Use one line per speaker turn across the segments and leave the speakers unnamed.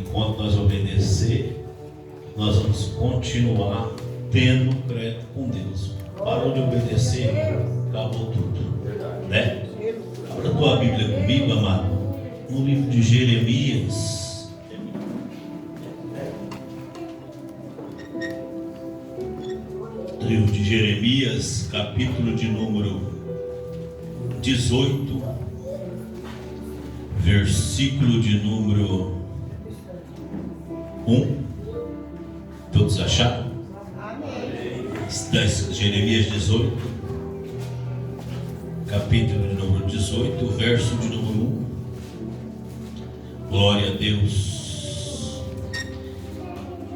enquanto nós obedecer, nós vamos continuar tendo crédito com Deus. Parou de obedecer, acabou tudo, né? Abra a tua Bíblia comigo, amado, no livro de Jeremias. Livro de Jeremias, capítulo de número 18, versículo de número 1. Todos acharam? Jeremias 18, capítulo de número 18, verso de número 1. Glória a Deus.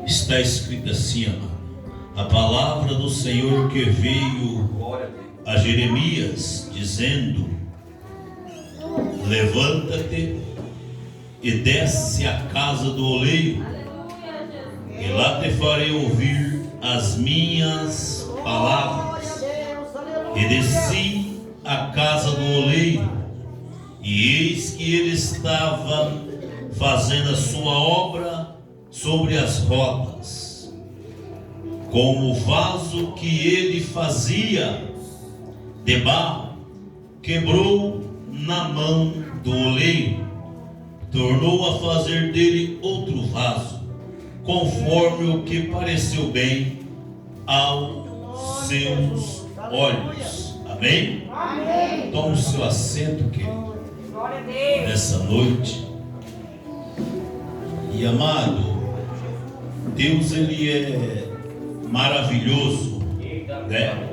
Está escrito assim, amado: a palavra do Senhor que veio a Jeremias, dizendo: levanta-te e desce à casa do oleiro, e lá te farei ouvir as minhas palavras. E desci à casa do oleiro, e eis que ele estava fazendo a sua obra sobre as rodas, como o vaso que ele fazia de barro quebrou na mão do oleiro, tornou a fazer dele outro vaso, conforme o que pareceu bem aos seus olhos. Amém? Amém. Tome o seu assento, querido, nessa noite. E amado, Deus, ele é maravilhoso, né?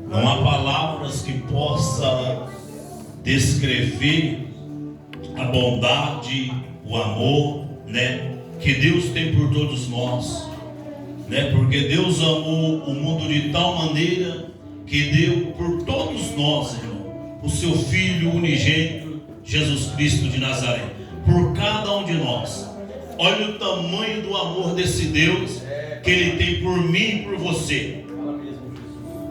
Não há palavras que possa descrever a bondade, o amor, né, que Deus tem por todos nós, né? Porque Deus amou o mundo de tal maneira que deu por todos nós, irmão, o seu Filho unigênito, Jesus Cristo de Nazaré, por cada um de nós. Olha o tamanho do amor desse Deus que Ele tem por mim e por você.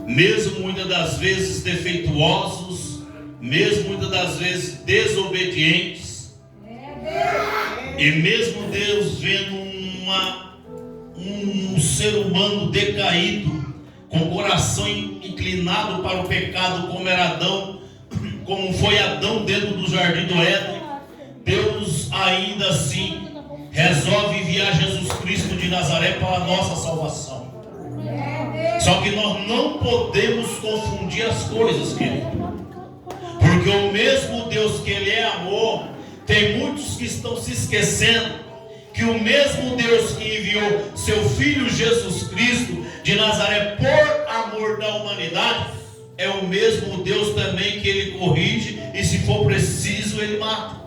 Mesmo muitas das vezes defeituosos, mesmo muitas das vezes desobedientes, e mesmo Deus vendo um ser humano decaído, com o coração inclinado para o pecado, como era Adão, como foi Adão dentro do jardim do Éden, Deus ainda assim resolve enviar Jesus Cristo de Nazaré para a nossa salvação. Só que nós não podemos confundir as coisas, querido, porque o mesmo Deus que Ele é amor, tem muitos que estão se esquecendo que o mesmo Deus que enviou seu Filho Jesus Cristo de Nazaré por amor da humanidade, é o mesmo Deus também que Ele corrige e, se for preciso, Ele mata.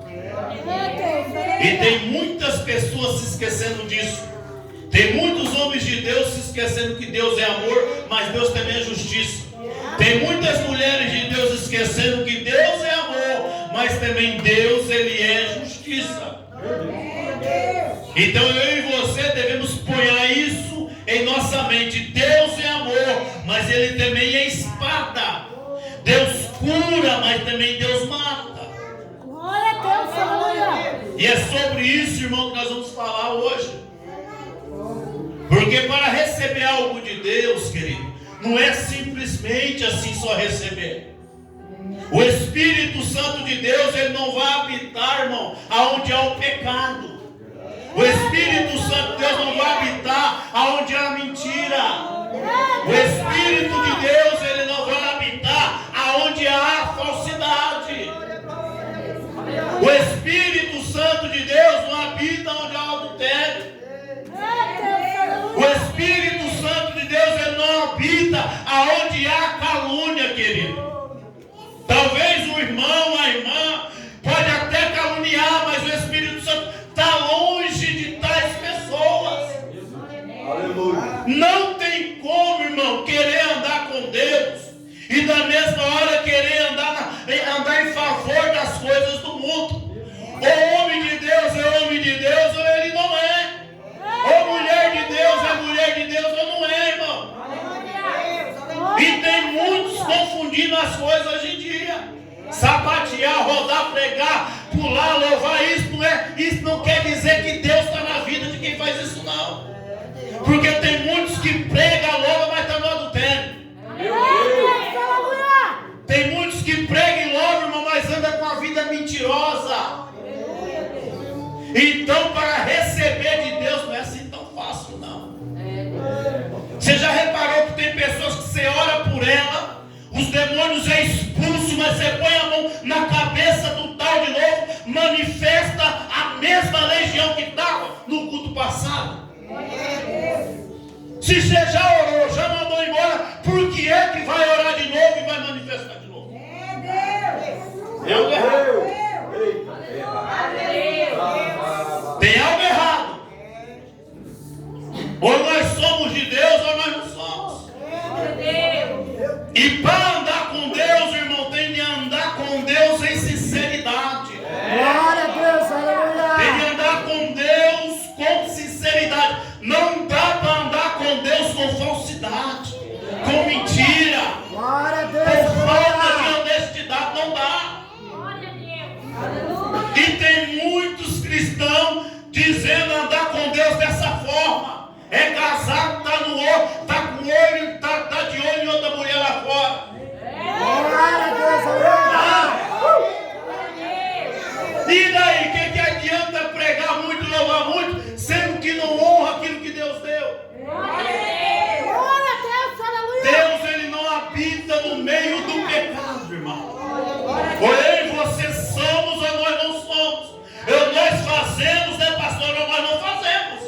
E tem muitas pessoas se esquecendo disso. Tem muitos homens de Deus se esquecendo que Deus é amor, mas Deus também é justiça. Tem muitas mulheres de Deus esquecendo que Deus é amor, mas também Deus, Ele é justiça. Então eu e você devemos pôr isso em nossa mente. Deus é amor, mas Ele também é espada. Deus cura, mas também Deus mata.
Glória a Deus, aleluia.
E é sobre isso, irmão, que nós vamos falar hoje. Porque para receber algo de Deus, querido, não é simplesmente assim só receber. O Espírito Santo de Deus, ele não vai habitar, irmão, aonde há o pecado. O Espírito Santo de Deus não vai habitar aonde há mentira. O Espírito de Deus, ele não vai habitar aonde há falsidade. O Espírito Santo de Deus não habita onde há adultério. O Espírito Santo de Deus, ele não habita aonde há calúnia, querido. Talvez o irmão, a irmã, pode até caluniar, mas o Espírito Santo está longe de tais pessoas. Aleluia. Não tem como, irmão, querer andar com Deus e da mesma hora querer andar em favor das coisas do mundo. O homem de Deus é homem de Deus ou ele não é. Ou mulher de Deus é mulher de Deus ou não é, irmão. E tem muitos confundindo as coisas hoje em dia. Sapatear, rodar, pregar, pular, louvar, isso não quer dizer que Então, para receber de Deus não é assim tão fácil, não. Você já reparou que tem pessoas que você ora por ela, os demônios é expulso, mas você põe a mão na cabeça do tal de novo, manifesta a mesma legião que estava no culto passado? Se você já orou, já mandou embora, por que é que vai orar de novo e vai manifestar de novo? É algo errado. Tem algo errado. Ou nós somos de Deus ou nós não somos. E para andar com Deus, irmão, tem de andar com Deus em sinceridade.
Glória a Deus, aleluia.
Tem de andar com Deus com sinceridade. Não dá para andar com Deus com falsidade, com mentira,
Glória a
com
Deus,
falta de
aleluia.
honestidade. Não dá. E tem muitos cristãos dizendo andar com Deus dessa forma. É casado, está no olho, está com olho, está de olho em outra mulher lá fora.
Glória a Deus, aleluia.
E daí, o que adianta pregar muito, louvar muito, sendo que não honra aquilo que Deus deu?
Glória a Deus, aleluia.
Deus, ele não habita no meio do pecado, irmão. Ou eu e você somos ou nós não somos. Nós fazemos, né, pastor, ou nós não fazemos.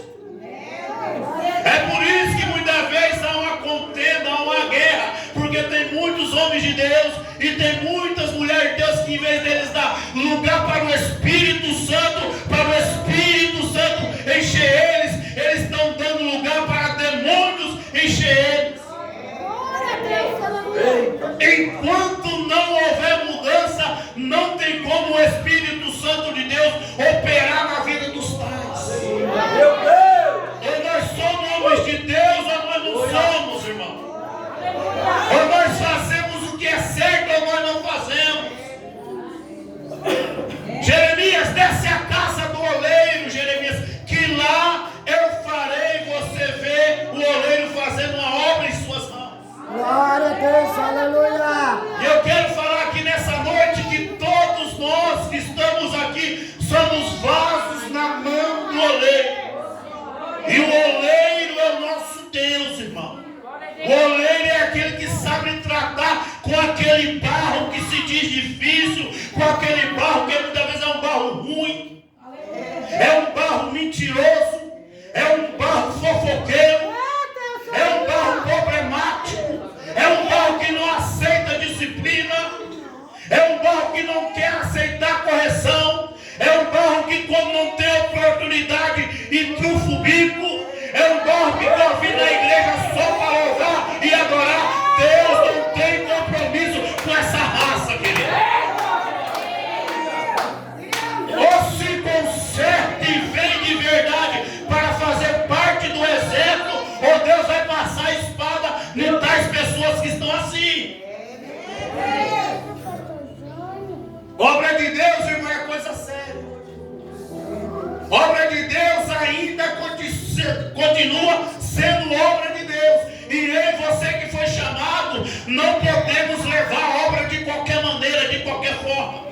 É por isso que muitas vezes há uma contenda, há uma guerra, porque tem muitos homens de Deus e tem muitas mulheres de Deus que, em vez deles dar lugar para o Espírito Santo encher eles estão dando lugar para demônios encher eles.
Glória a Deus, aleluia.
Enquanto não houver mudança, não tem como o Espírito Santo de Deus operar na vida dos pais. Ou nós somos homens de Deus ou nós não somos, irmão. Ou nós fazemos o que é certo ou nós não fazemos. Jeremias, desce a casa do oleiro, Jeremias, que lá eu farei você ver o oleiro fazendo uma obra em suas mãos.
Glória a Deus, aleluia.
E eu quero falar aqui nessa noite que todos nós que estamos aqui somos vasos na mão do oleiro. E o oleiro é o nosso Deus, irmão. O oleiro é aquele que sabe tratar com aquele barro que se diz difícil, com aquele barro que muitas vezes é um barro ruim, é um barro mentiroso, é um barro fofoqueiro, é um barro problemático, é um barro que não aceita disciplina, é um barro que não quer aceitar correção, é um barro que, quando não tem oportunidade, entrufa o bico, é um barro que está vindo na igreja só para louvar e adorar. Deus não tem compromisso com essa raça, querido. Ou se conserta e vem de verdade para fazer parte do exército, ou Deus vai passar a espada em tais pessoas que estão assim. Obra de Deus, irmão, é coisa séria. Obra de Deus ainda continua sendo obra de Deus. E eu e você que foi chamado, não podemos levar a obra de qualquer maneira, de qualquer forma.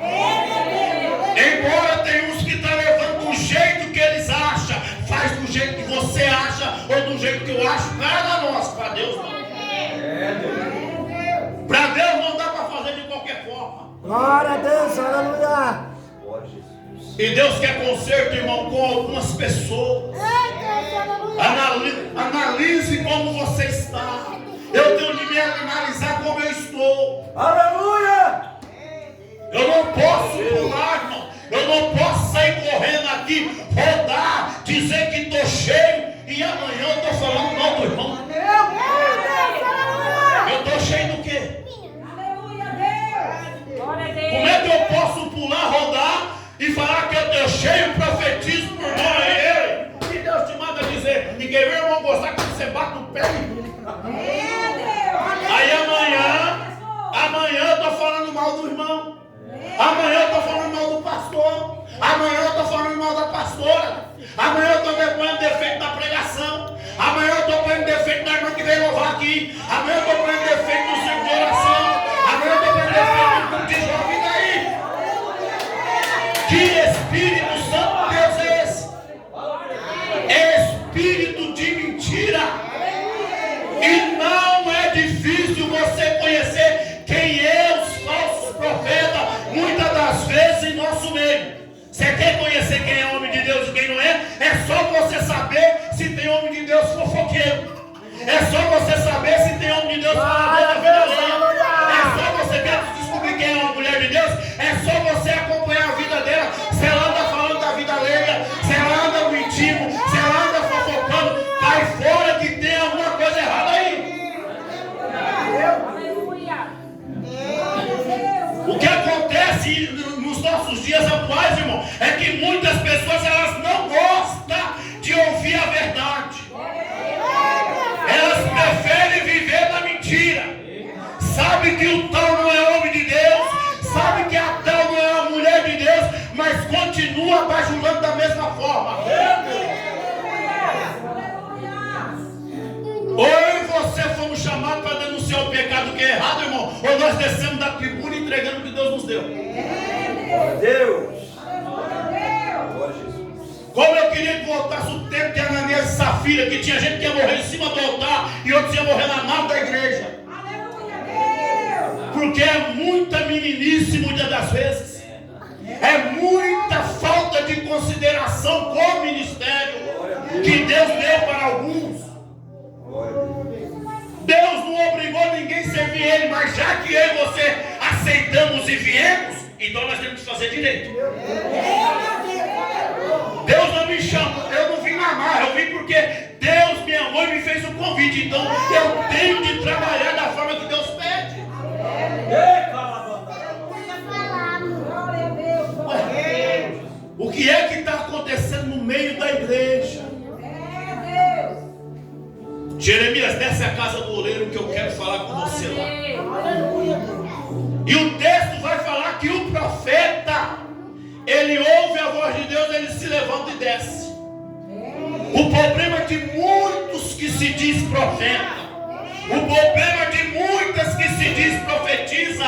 Embora tem uns que estão levando do jeito que eles acham, faz do jeito que você acha, ou do jeito que eu acho, nada nosso, para Deus não. Para Deus não dá para fazer de qualquer forma.
Glória a Deus, aleluia.
E Deus quer conserto, irmão, com algumas pessoas. Analise como você está. Eu tenho de me analisar como eu estou.
Aleluia!
Eu não posso pular, irmão. Eu não posso sair correndo aqui, rodar, dizer que estou cheio e amanhã eu estou falando mal do irmão. Eu estou cheio do quê? Como é que eu posso pular, rodar e falar que eu estou cheio, profetizo por irmão a ele? E Deus te manda dizer, e quem vê o irmão gostar que você bate o pé. Aí amanhã eu estou falando mal do irmão. Amanhã eu estou falando mal do pastor. Amanhã eu estou falando mal da pastora. Amanhã eu estou pondo defeito na pregação. Amanhã eu estou pondo defeito na irmã que veio louvar aqui. Amanhã eu estou pondo defeito no centro de oração. Amanhã eu estou pondo defeito no culto de jovem. E daí? Que Espírito Santo Deus é esse? ou nós descemos da tribuna e entregamos o que Deus nos deu.
Glória a Deus. Glória a Jesus.
Como eu queria que voltasse o tempo de Ananias e Safira, que tinha gente que ia morrer em cima do altar e outros iam morrer na nave da igreja. Porque é muita meninice muitas das vezes. É muita falta de consideração com o ministério que Deus deu para alguns. Deus não obrigou ninguém a servir Ele, mas já que eu e você aceitamos e viemos, então nós temos que fazer direito. Deus não me chamou, eu não vim na marra, eu vim porque Deus me amou e me fez um convite. Então eu tenho de trabalhar da forma que Deus pede. Ué, o que é que está acontecendo no meio da igreja? Jeremias, desce a casa do oleiro que eu quero falar com você lá. E o texto vai falar que o profeta, ele ouve a voz de Deus, ele se levanta e desce. O problema de muitos que se diz profeta, o problema de muitas que se diz profetiza,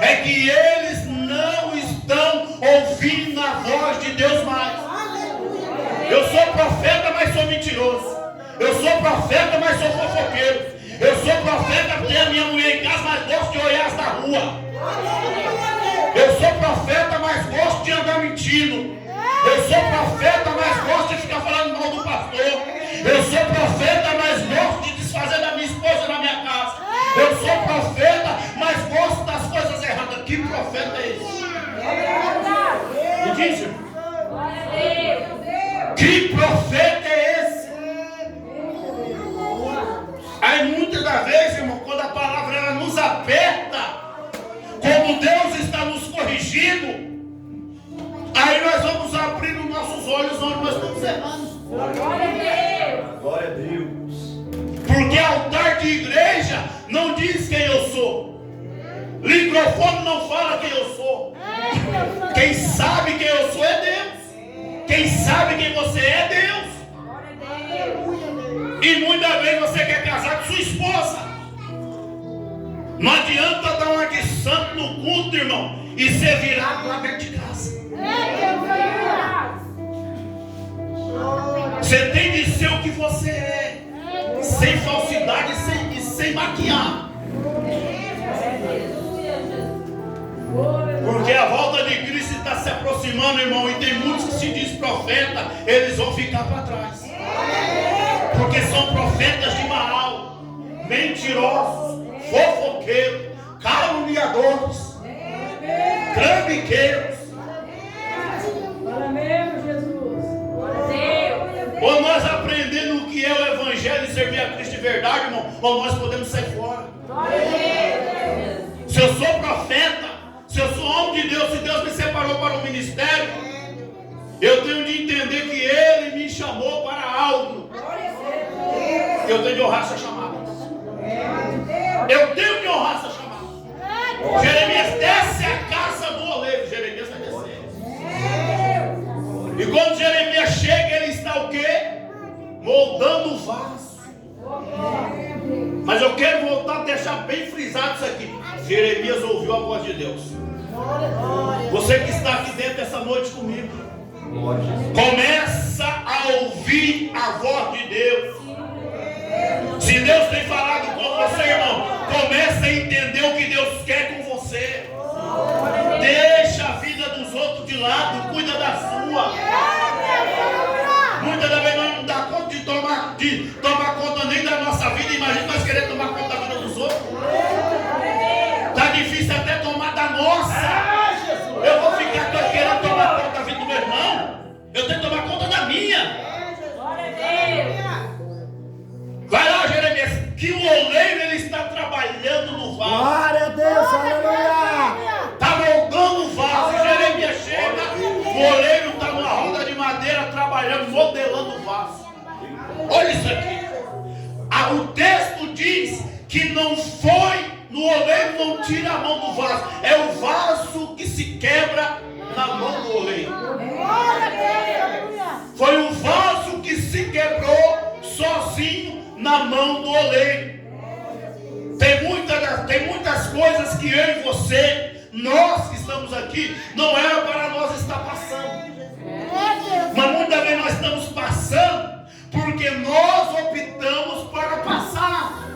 é que eles não estão ouvindo a voz de Deus mais. Eu sou profeta, mas sou mentiroso. Eu sou profeta, mas sou fofoqueiro. Eu sou profeta, tenho a minha mulher em casa, mas gosto de olhar as da rua. Eu sou profeta, mas gosto de andar mentindo. Eu sou profeta, mas gosto de ficar falando mal do pastor. Eu sou profeta, mas gosto de desfazer da minha esposa na minha casa. Eu sou profeta, mas gosto das coisas erradas. Que profeta é esse? Me diz, irmão. Que profeta é esse? Aí muitas das vezes, irmão, quando a palavra ela nos aperta, como Deus está nos corrigindo, aí nós vamos abrir os nossos olhos onde nós estamos errando.
Glória a Deus.
Porque altar de igreja não diz quem eu sou. Microfone não fala quem eu sou. Quem sabe quem eu sou é Deus. Quem sabe quem você é Deus. E muitas vezes você quer casar com sua esposa. Não adianta dar uma de santo no culto, irmão, e ser virado lá dentro de casa. Você tem de ser o que você é, sem falsidade e sem maquiar. Porque a volta de Cristo está se aproximando, irmão, e tem muitos que se diz profeta, eles vão ficar para trás. Porque são profetas de Baal, mentirosos, fofoqueiros, caluniadores, trambiqueiros. Ou nós aprendendo o que é o Evangelho e servir a Cristo de verdade, irmão, ou nós podemos sair fora. Se eu sou profeta, se eu sou homem de Deus, se Deus me separou para o ministério, eu tenho de entender que Ele me chamou para algo. Eu tenho de honrar essa chamada. Eu tenho de honrar essa chamada. Jeremias desce a casa do oleiro. Jeremias vai descer. E quando Jeremias chega, ele está o quê? Moldando o vaso. Mas eu quero voltar a deixar bem frisado isso aqui. Jeremias ouviu a voz de Deus. Você que está aqui dentro essa noite comigo, começa a ouvir a voz de Deus. Se Deus tem falado com você, irmão, comece a entender o que Deus quer com você. Deixa a vida dos outros de lado, cuida da sua. Muitas das vezes nós não dá conta de tomar conta nem da nossa vida. Imagina nós querer tomar conta da vida dos outros. Está difícil até tomar da nossa. Eu vou ficar querendo tomar conta da vida do meu irmão. Eu tenho que tomar conta da minha. Vai lá, Jeremias, que o oleiro ele está trabalhando no vaso.
Glória a Deus, aleluia.
Está moldando o vaso. Jeremias chega, o oleiro está numa roda de madeira trabalhando, modelando o vaso. Olha isso aqui. O texto diz que não foi, no oleiro não tira a mão do vaso. É o vaso que se quebra na mão do oleiro. Foi o vaso que se quebrou sozinho na mão do oleiro. Tem muitas coisas que eu e você, nós que estamos aqui, não era para nós estar passando. Mas muitas vezes nós estamos passando porque nós optamos para passar.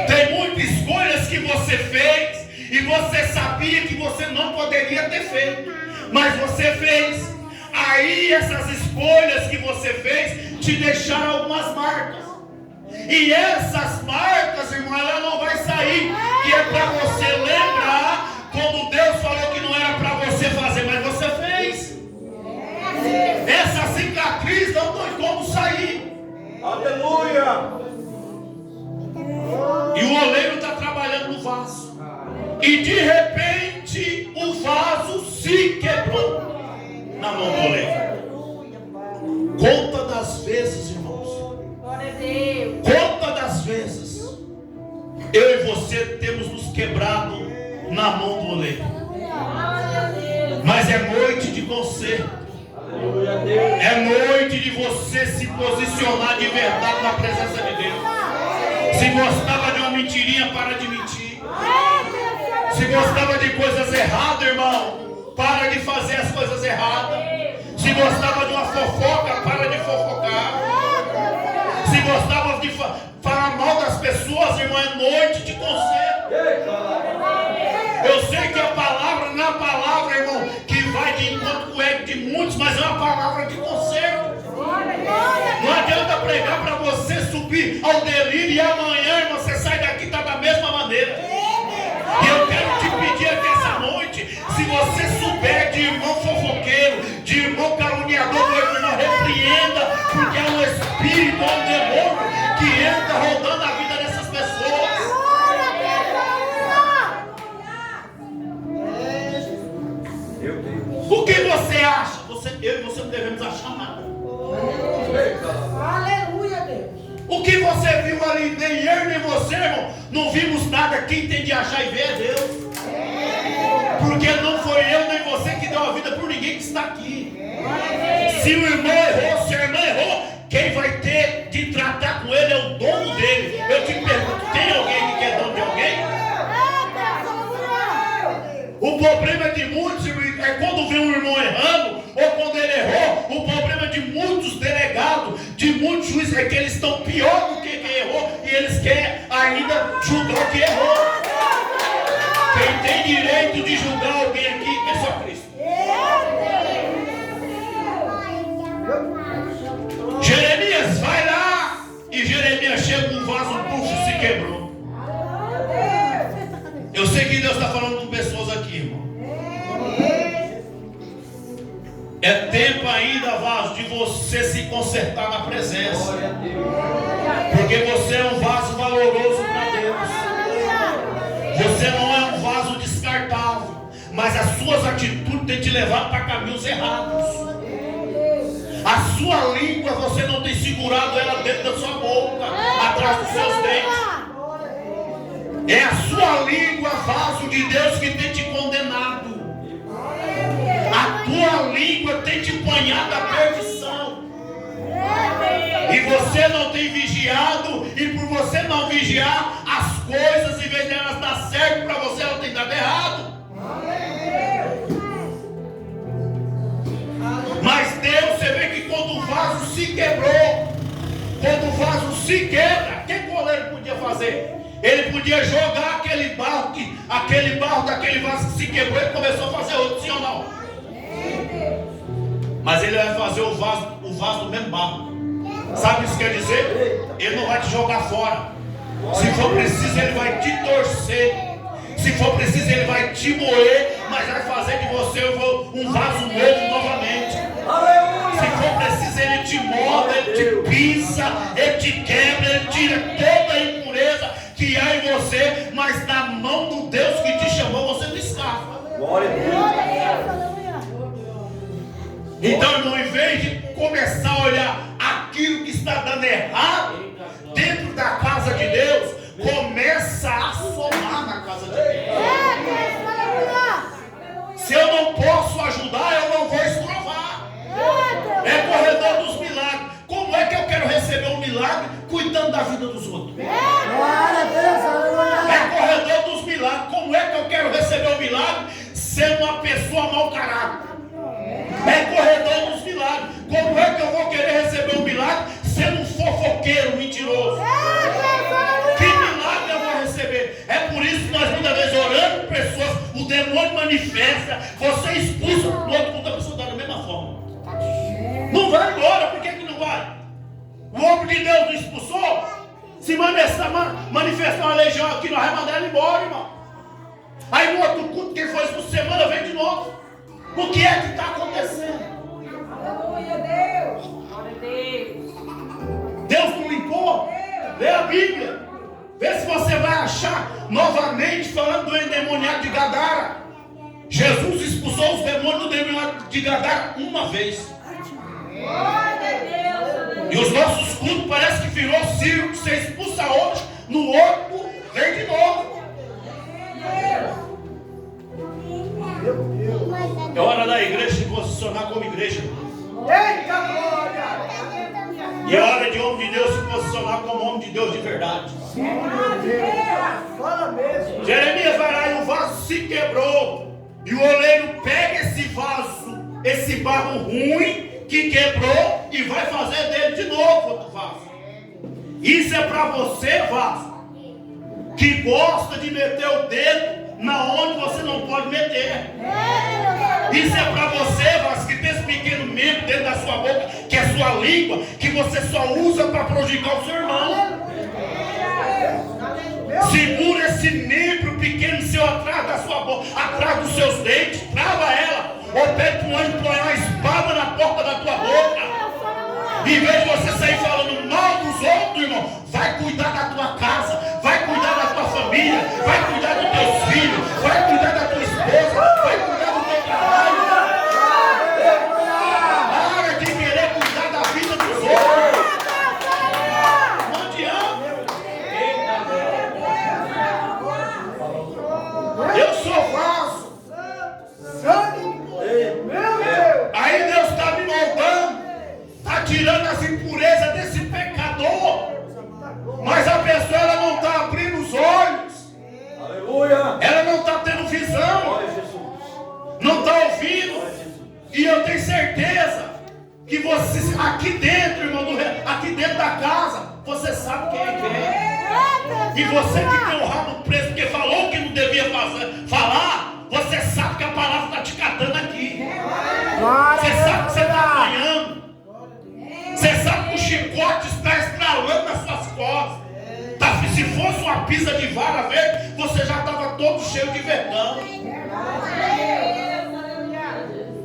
Tem muitas escolhas que você fez e você sabia que você não poderia ter feito, mas você fez. Aí essas escolhas que você fez te deixaram algumas marcas. E essas marcas, irmão, ela não vai sair. Que é para você lembrar quando Deus falou que não era para você fazer, mas você fez. Essa cicatriz não tem como sair.
Aleluia.
E o oleiro está trabalhando no vaso. E de repente o vaso se quebrou na mão do oleiro. Conta das vezes, irmãos. Conta das vezes eu e você temos nos quebrado na mão do oleiro. Mas é noite de conserto. É noite de você se posicionar de verdade na presença de Deus. Se gostava de uma mentirinha, para de mentir. Se gostava de coisas erradas, irmão, para de fazer as coisas erradas. Se gostava de uma fofoca, para de fofocar. Se gostava de falar mal das pessoas, irmão, é noite de conserto. Eu sei que a palavra, na palavra, irmão, que vai de encontro com o ego de muitos, mas é uma palavra de conserto. Não adianta pregar para você subir ao delírio e amanhã, irmão, você sai daqui e está da mesma maneira. E eu quero te pedir aqui essa noite, se você souber de irmão fofoqueiro, de irmão caluniador, meu irmão, repreenda, porque é um espírito, é um demônio que entra rodando a vida dessas pessoas. O que você acha? Eu e você não devemos achar nada.
Aleluia, Deus.
O que você viu ali, nem eu nem você, irmão, não vimos nada. Quem tem de achar e ver é Deus. Porque não foi eu nem você que deu a vida por ninguém que está aqui. Se o irmão errou, se a irmã errou, quem vai ter de tratar com ele é o dono dele. Eu te pergunto, tem alguém que é dono de alguém? O problema de muitos é quando vê um irmão errando, ou quando ele errou. O problema de muitos delegados, de muitos juízes, é que eles estão pior do que quem errou e eles querem ainda julgar o que errou. Quem tem direito de julgar alguém aqui é só Cristo. Jeremias vai lá e Jeremias chega com um vaso, puxa, se quebrou. Eu sei que Deus está falando com pessoas aqui, irmão. É tempo ainda, vaso, de você se consertar na presença. Porque você é um vaso valoroso para Deus. Você não é um vaso descartável. Mas as suas atitudes têm te levado para caminhos errados. A sua língua, você não tem segurado ela dentro da sua boca, atrás dos seus dentes. É a sua língua, vaso de Deus, que tem te condenado. A tua língua tem te banhado à perdição. E você não tem vigiado. E por você não vigiar, as coisas, em vez de elas dar certo para você, elas têm dado errado. Mas Deus, você vê que quando o vaso se quebrou, quando o vaso se quebra, o que o goleiro podia fazer? Ele podia jogar aquele barro daquele vaso que se quebrou e começou a fazer outro, sim ou não? Mas ele vai fazer o vaso do mesmo barro. Sabe o que isso quer dizer? Ele não vai te jogar fora. Se for preciso, ele vai te torcer. Se for preciso, ele vai te moer, mas vai fazer de você um vaso novo novamente. Se for preciso, ele te molda, ele te pisa, ele te quebra, ele tira toda a impureza que há em você, mas na mão do Deus que te chamou, você não escapa.
Glória a Deus.
Então, irmão, em vez de começar a olhar aquilo que está dando errado dentro da casa de Deus, começa a somar na casa de Deus. Se eu não posso ajudar, eu não vou estrovar. É corredor dos milagres. Como é que eu quero receber um milagre cuidando da vida dos outros?
Glória a Deus, aleluia.
É corredor dos milagres. Como vai embora. Por que não vai? O homem de Deus não expulsou? Se manifestar uma legião aqui, nós vamos mandar ele embora, irmão. Aí no outro culto, quem foi expulso semana, vem de novo. O que é que está acontecendo?
Aleluia, Deus. Glória a Deus.
Deus não limpou? Lê a Bíblia. Vê se você vai achar novamente falando do endemoniado de Gadara. Jesus expulsou os demônios do endemoniado de Gadara uma vez. E os nossos cultos parece que virou circo. Você expulsa hoje, no outro vem de novo. É hora da igreja se posicionar como igreja.
Eita glória!
E é hora de homem de Deus se posicionar como homem de Deus de verdade.
Fala mesmo.
Jeremias vai lá e o vaso se quebrou. E o oleiro pega esse vaso, esse barro ruim que quebrou, e vai fazer dele de novo outro vaso. Isso é para você, vaso, que gosta de meter o dedo na onde você não pode meter. Isso é para você, vaso, que tem esse pequeno membro dentro da sua boca, que é sua língua, que você só usa para prejudicar o seu irmão. Segura esse membro pequeno seu atrás da sua boca, atrás dos seus dentes, trava ela, ou pede para um anjo pôr uma espada na porta da tua boca. Em vez de você sair falando mal dos outros, irmão, vai cuidar da tua casa, vai cuidar da tua família, vai cuidar dos teus filhos, vai cuidar da tua esposa, vai cuidar do teu trabalho. Para de querer cuidar da vida dos outros. Não adianta. Eu sou vaso.
Meu Deus!
Aí Deus está me moldando, está tirando as impurezas desse pecador. Mas a pessoa ela não está abrindo os olhos.
Aleluia.
Ela não está tendo visão.
Glória a Jesus.
Não está ouvindo. E eu tenho certeza que você, aqui dentro, irmão, aqui dentro da casa, você sabe quem é quem. E você que tem o rabo preso porque falou que não devia falar, você sabe que a palavra está te catando aqui. Você sabe que você está apanhando. Você sabe que o chicote está estralando nas suas costas. Se fosse uma pisa de vara verde, você já estava todo cheio de vergão.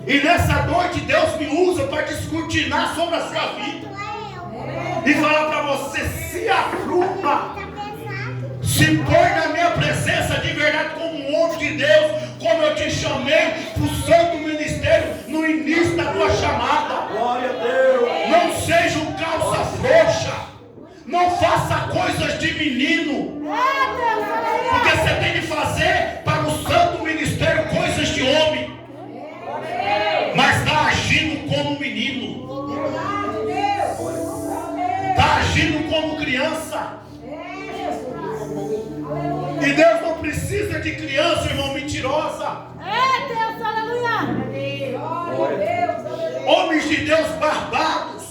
E nessa noite Deus me usa para descortinar sobre a sua vida e falar para você: se apruma, se põe na minha presença de verdade como um homem de Deus, como eu te chamei para o santo ministério no início da tua chamada.
Glória a Deus.
Não seja um calça frouxa, não faça coisas de menino, porque você tem que fazer para o santo ministério coisas de homem, mas está agindo como menino, está agindo como criança. E Deus não precisa de criança, irmão, mentirosa. Homens de Deus barbados,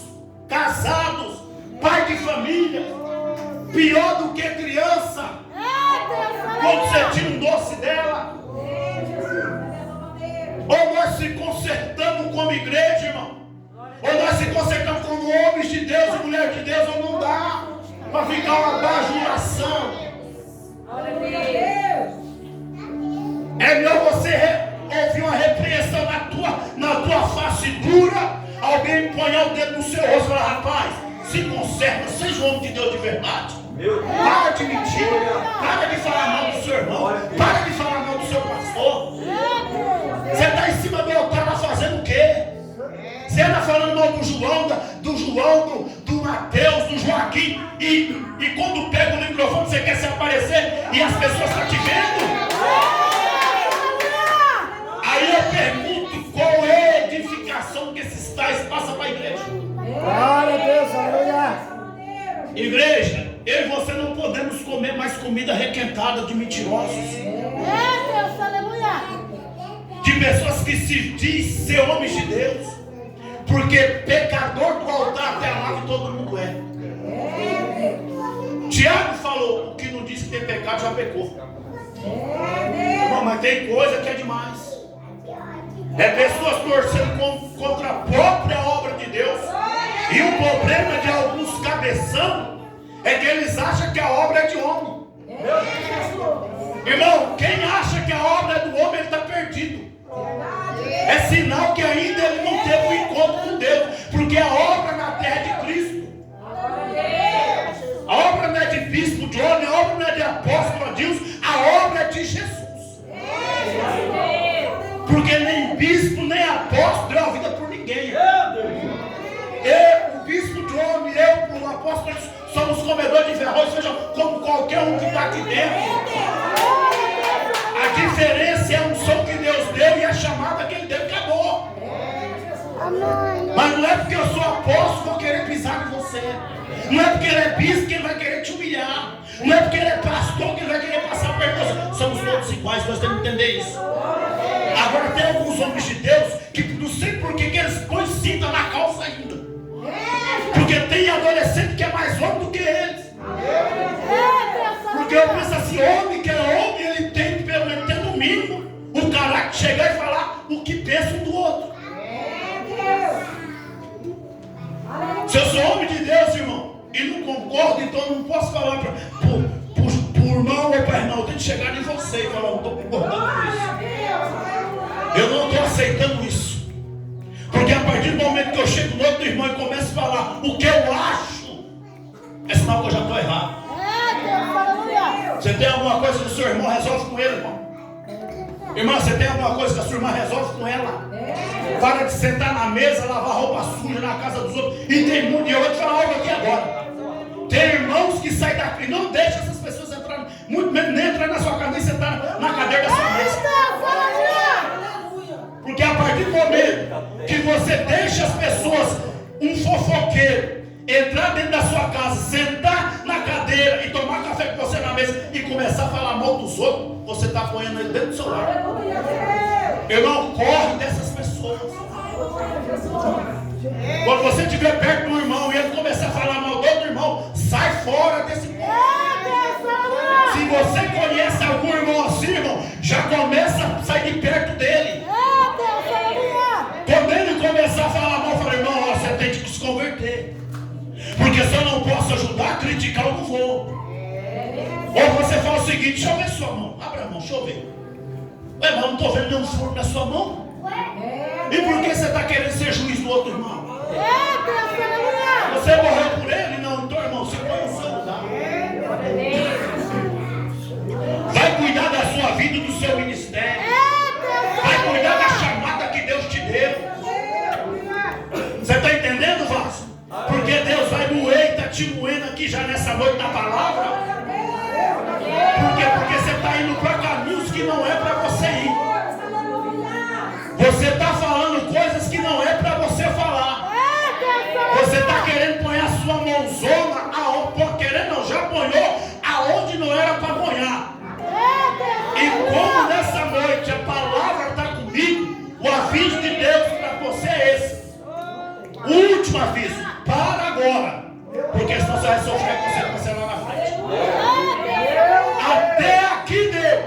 casados, pai de família, pior do que criança. Quando você tira um doce dela. Ou nós se consertamos como igreja, irmão, ou nós se consertamos como homens de Deus e mulher de Deus, ou não dá para ficar uma bajulação. É melhor você ouvir uma repreensão na tua face dura, alguém ponhar o dedo no seu rosto e falar: rapaz, se conserta, seja um homem de Deus de verdade. Para de mentir, para de falar mal do seu irmão, para de falar mal do seu pastor. Você está em cima do altar lá fazendo o quê? Você está falando mal do João, do Mateus, do Joaquim, e quando pega o microfone você quer se aparecer e as pessoas estão te vendo? Aí eu pergunto: qual é a edificação que esses tais passam para a igreja?
Glória a Deus, aleluia!
Igreja, eu e você não podemos comer mais comida requentada de mentirosos, de pessoas que se diz ser homens de Deus, porque pecador do altar até lá que todo mundo é. Tiago falou: o que não diz que tem pecado já pecou. Não, mas tem coisa que é demais. É pessoas torcendo contra a própria obra de Deus. o problema de alguns cabeção é que eles acham que a obra é de homem. Irmão, quem acha que a obra é do homem, ele está perdido. É sinal que ainda ele não teve um encontro com Deus, porque a obra na terra é de Cristo. A obra não é de bispo, de homem, a obra não é de apóstolo, Deus, a obra é de Jesus. Porque nem bispo, nem apóstolo deu a vida por ninguém. Eu, o bispo de homem, eu, o apóstolo, somos comedores de arroz, seja como qualquer um que está aqui dentro. A diferença é a unção que Deus deu e a chamada que Ele deu, acabou. Mas não é porque eu sou apóstolo que eu vou querer pisar em você. Não é porque ele é bispo que ele vai querer te humilhar. Não é porque ele é pastor que ele vai querer passar perto de você. Somos todos iguais, nós temos que entender isso. Agora tem alguns homens de Deus que não sei por que eles põem cinta na calça ainda. Porque tem adolescente que é mais homem do que eles. Porque eu penso assim, homem que é homem, ele tem que pelo menos ter no mínimo o caráter de chegar e falar o que pensa um do outro. Se eu sou homem de Deus, irmão, e não concordo, então eu não posso falar por irmão ou para irmão. Eu tenho que chegar em você e falar, eu não estou concordando com isso. Eu não estou aceitando isso. Porque a partir do momento que eu chego no outro irmão e começo a falar o que eu acho, é sinal que eu já estou errado. Você tem alguma coisa que o seu irmão resolve com ele, irmão? Irmã, você tem alguma coisa que a sua irmã resolve com ela? Para de sentar na mesa, lavar roupa suja na casa dos outros. E tem muito, e eu vou te falar algo aqui agora. Tem irmãos que saem daqui, não deixa essas pessoas entrar, muito menos nem entrar na sua casa e sentar na cadeira da sua mesa. Porque a partir do momento que você deixa as pessoas, um fofoqueiro, entrar dentro da sua casa, sentar na cadeira e tomar café com você na mesa e começar a falar mal dos outros, você está apoiando ele dentro do seu lar. Irmão, corre dessas pessoas. Quando você estiver perto do irmão e ele começar a falar mal do outro irmão, sai fora desse povo. Se você conhece algum irmão assim, irmão, já começa a sair de perto dele. Quando ele começar a falar mal, fala, irmão, ó, você tem que se converter. Porque se eu não posso ajudar a criticar, eu não vou. Ou você fala o seguinte, deixa eu ver sua mão. Abra a mão, deixa eu ver. Ué, mas eu não estou vendo nenhum furo na sua mão. E por que você está querendo ser juiz do outro irmão? Você morreu por ele? Não, então, irmão, você põe no seu lugar. Vai cuidar da sua vida e do seu ministério. Vai cuidar da chamada que Deus te deu. Você está entendendo, Vasco? Porque Deus vai moer e está te moendo aqui já nessa noite na palavra. Porque você está indo para caminhos que não é para você ir. Você está falando coisas que não é para você falar. Você está querendo pôr a sua mãozona aonde, querendo não, já ponhou aonde não era para ponhar. E como nessa noite a palavra está comigo, o aviso de Deus para você é esse. O último aviso, para agora. Porque senão você vai sofrer com você lá na frente. Até aqui deu.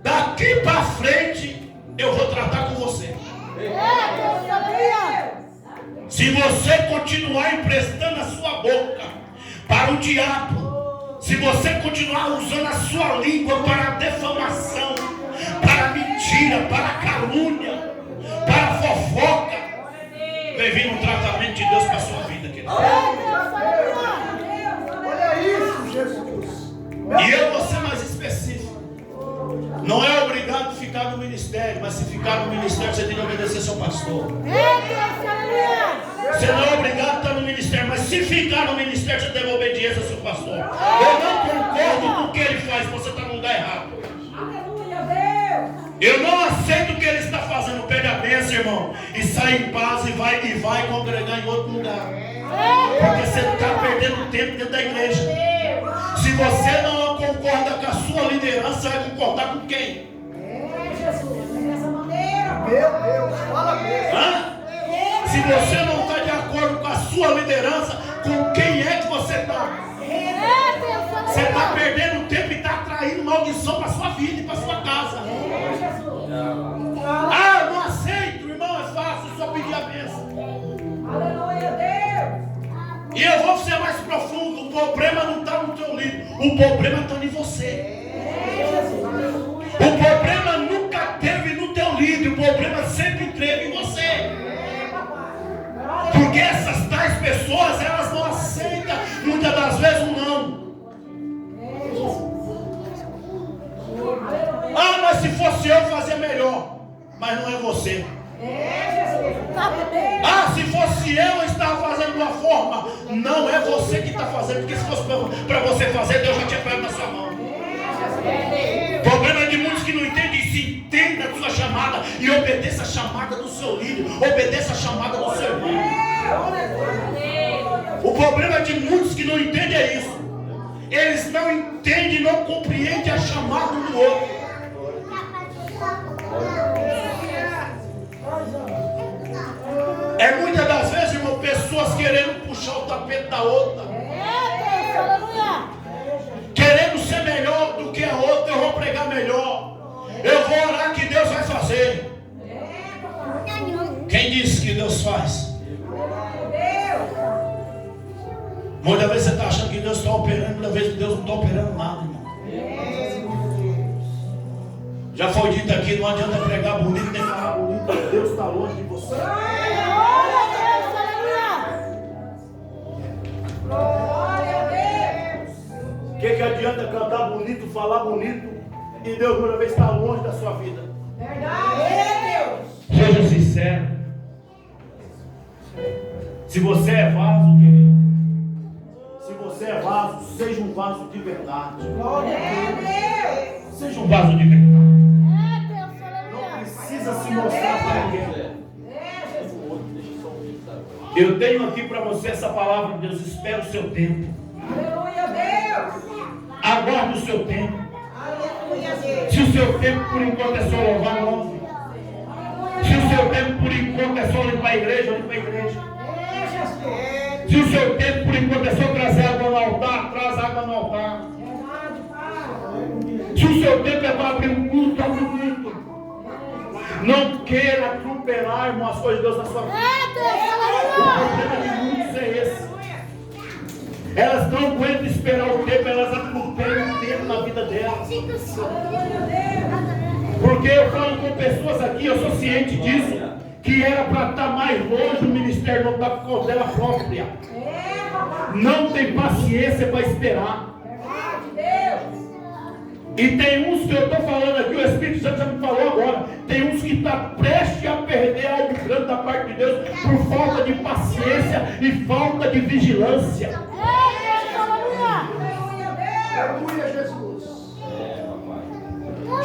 Daqui para frente eu vou tratar com você. Se você continuar emprestando a sua boca para o diabo, se você continuar usando a sua língua para defamação, para mentira, para calúnia, para fofoca, vem vindo um tratamento de Deus para a sua vida, querido.
Olha isso, Jesus.
E eu vou ser mais específico. Não é obrigado a ficar no ministério, mas se ficar no ministério, você tem que obedecer seu pastor. Você não é obrigado a estar no ministério, mas se ficar no ministério, você deve obediência ao seu pastor. Eu não concordo com o que ele faz, você está no lugar errado. Eu não aceito o que ele está fazendo. Pede a bênção, irmão, e sai em paz e vai congregar em outro lugar. Porque você está perdendo tempo dentro da igreja. Se você não concorda com a sua liderança, vai concordar com quem?
Meu Deus, fala mesmo.
Se você não está de acordo com a sua liderança, com quem é que você está? Você está perdendo tempo e está atraindo maldição para a sua vida e para a sua casa. Ah, eu não aceito, irmão, é fácil, só pedir a bênção.
Aleluia, Deus.
problema não está no teu líder, o problema está em você. O problema nunca teve no teu líder, o problema sempre teve em você. Porque essas tais pessoas, elas não aceitam muitas das vezes um não. Ah, mas se fosse eu fazia melhor. Mas não é você. Ah, se fosse eu estava fazendo de uma forma. Não é você que está fazendo. Porque se fosse para você fazer, Deus já tinha pego na sua mão. O problema é de muitos que não entendem. Se entenda a sua chamada e obedeça a chamada do seu líder. Obedeça a chamada do seu irmão. O problema de muitos que não entendem é isso. Eles não entendem, não compreendem a chamada do outro. É muitas das vezes, irmão, pessoas querendo puxar o tapete da outra. Querendo ser melhor do que a outra. Eu vou pregar melhor. Eu vou orar que Deus vai fazer. Quem disse que Deus faz? Muitas vezes você está achando que Deus está operando, muitas vezes Deus não está operando nada, irmão. Já foi dito aqui, não adianta pregar bonito nem falar bonito. Deus está longe de você. O que adianta cantar bonito, falar bonito e Deus muitas vezes está longe da sua vida? Seja sincero. Se você é vaso, querido, se você é vaso, seja um vaso de verdade. Seja um vaso de verdade. Não precisa se mostrar para ninguém. Eu tenho aqui para você essa palavra de Deus. Espera o seu tempo. Aguarde o seu tempo. Se o seu tempo por enquanto é só louvar, louve. Se o seu tempo por enquanto é só limpar a igreja, limpa a igreja. Se o seu tempo por enquanto é só trazer água no altar, traz água no altar. Se o seu tempo é para abrir um culto, abre um culto. Não queira atropelar, irmão, as coisas de Deus na sua vida. O problema de muitos é esse. Elas não aguentam esperar o tempo, elas atropelam o tempo na vida delas. Porque eu falo com pessoas aqui, eu sou ciente disso, que era para estar mais longe, o ministério não está por causa dela própria. Não tem paciência para esperar. E tem uns que eu estou falando aqui, o Espírito Santo já me falou agora, tem uns que estão prestes a perder algo grande da parte de Deus por falta de paciência e falta de vigilância.
Aleluia, Jesus.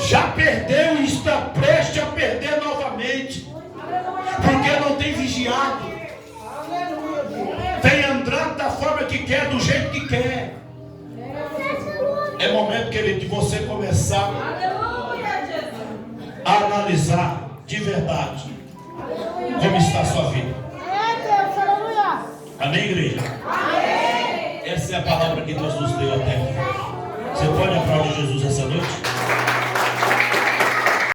Já perdeu e está prestes a perder novamente, porque não tem vigiado, tem andado da forma que quer, do jeito que quer. É momento, querido, de você começar a analisar de verdade como está a sua vida. Amém, igreja? Essa é a palavra que Deus nos deu até aqui. Você pode aplaudir Jesus essa noite?